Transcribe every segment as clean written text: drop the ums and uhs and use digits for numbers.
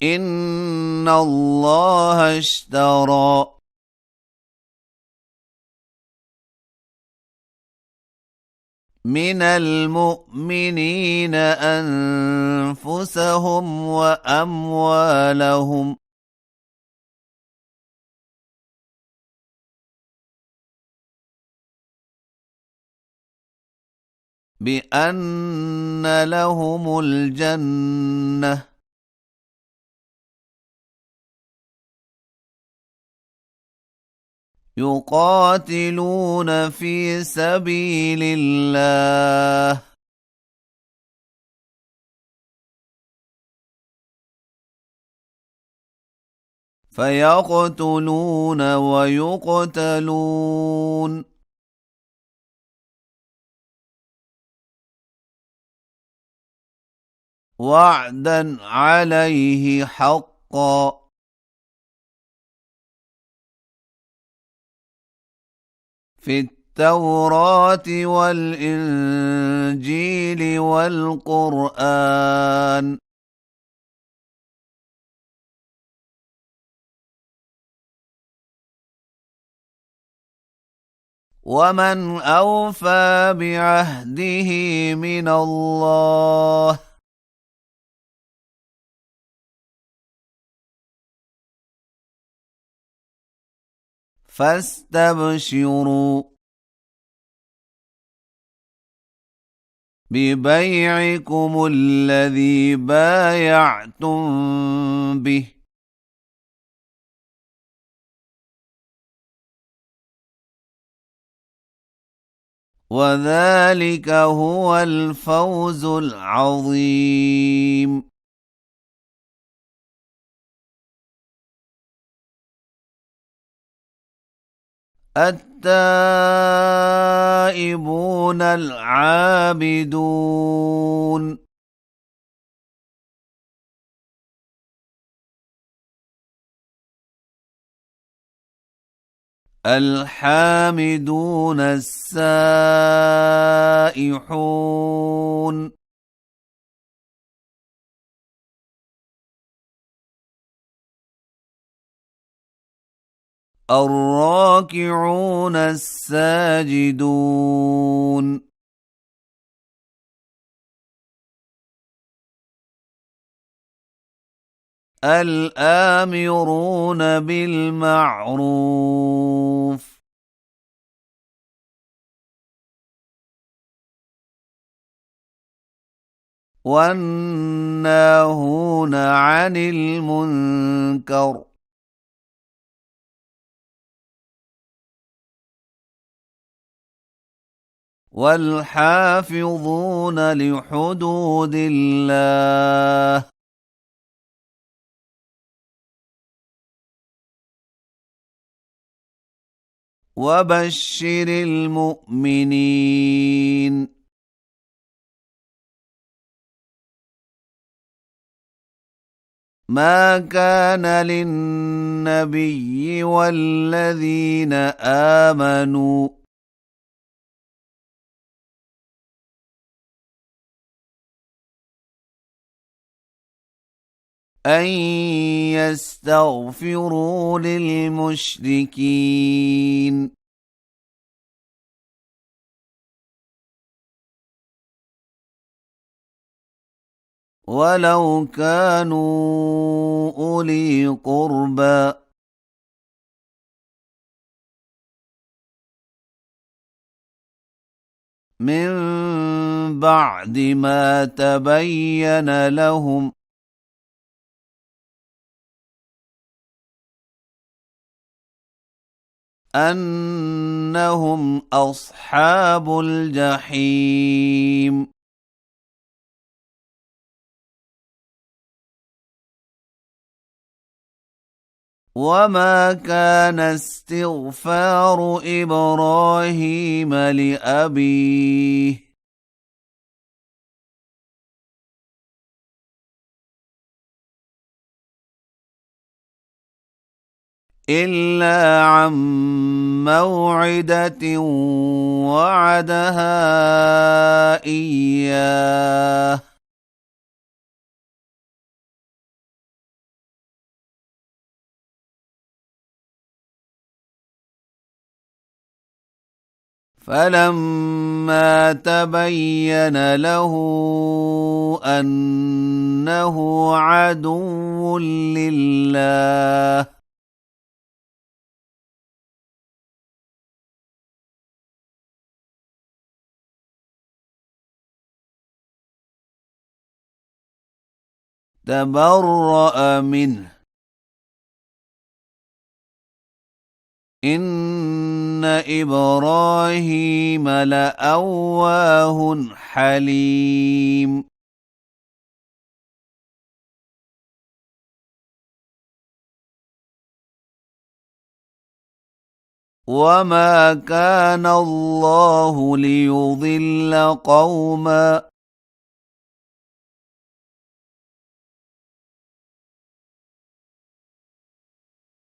إن الله اشترى من المؤمنين أنفسهم وأموالهم بأن لهم الجنة يقاتلون في سبيل الله فيقتلون ويقتلون وعدا عليه حقا في التوراة والإنجيل والقرآن ومن أوفى بعهده من الله فاستبشروا ببيعكم الذي بايعتم به وذلك هو الفوز العظيم التائبون العابدون الحامدون السائحون الراكعون الساجدون الآمرون بالمعروف والناهون عن المنكر والحافظون لحدود الله وبشر المؤمنين ما كان للنبي والذين آمنوا أن يستغفروا للمشركين ولو كانوا أولي قربى من بعد ما تبين لهم أنهم أصحاب الجحيم وما كان استغفار إبراهيم لأبيه إلا عن موعدة وعدها إياه فلما تبين له أنه عدو لله تبرأ منه إن إبراهيم لأواه حليم وما كان الله ليضل قوما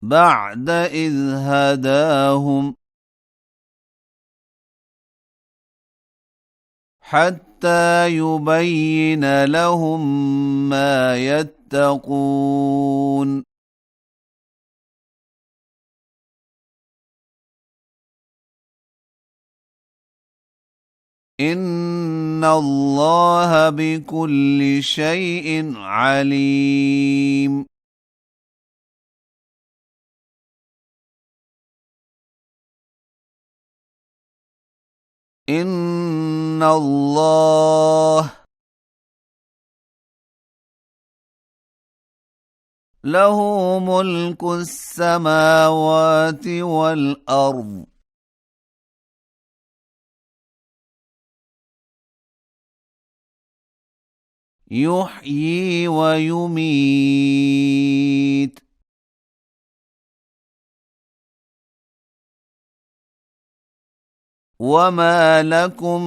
بعد إذ هداهم حتى يبين لهم ما يتقون إن الله بكل شيء عليم إن الله له ملك السماوات والأرض يحيي ويميت وما لكم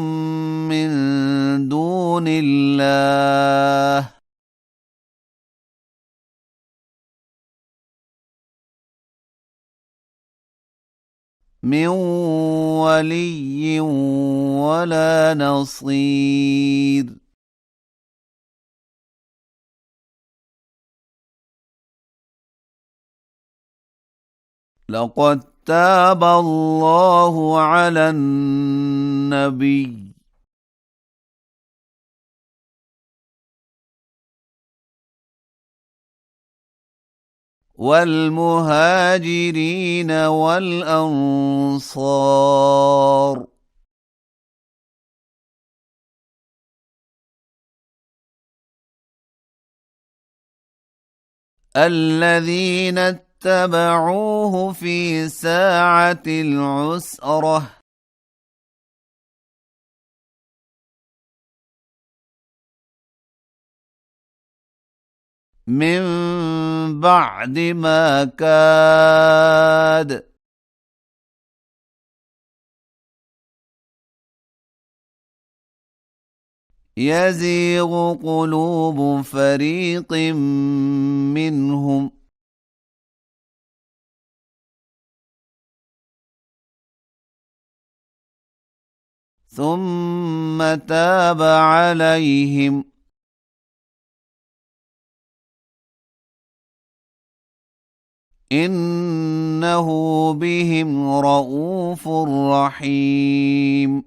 من دون الله من ولي ولا نصير لقد تاب الله على النبي والمهاجرين والأنصار الذين اتبعوه في ساعة العسرة من بعد ما كاد يزيغ قلوب فريق منهم ثم تاب عليهم إنه بهم رءوف رحيم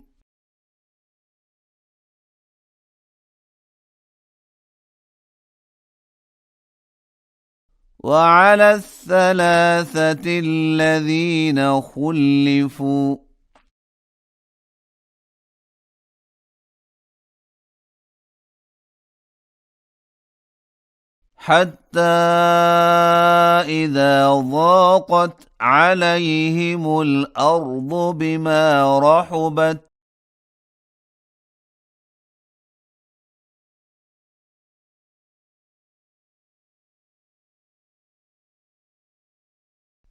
وعلى الثلاثة الذين خلفوا حتى إذا ضاقت عليهم الأرض بما رحبت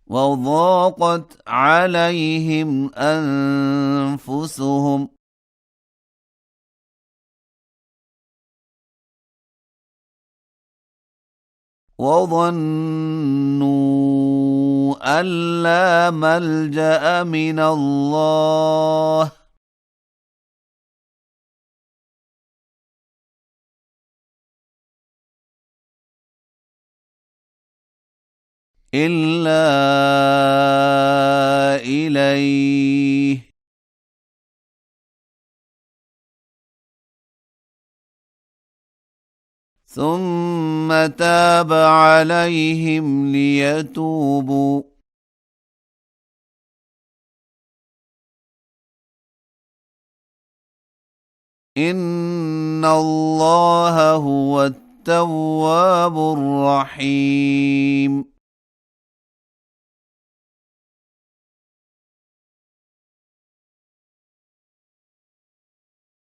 وضاقت عليهم أنفسهم وظنوا أن لا ملجأ من الله إلا إليه ثم تاب عليهم ليتوبوا إن الله هو التواب الرحيم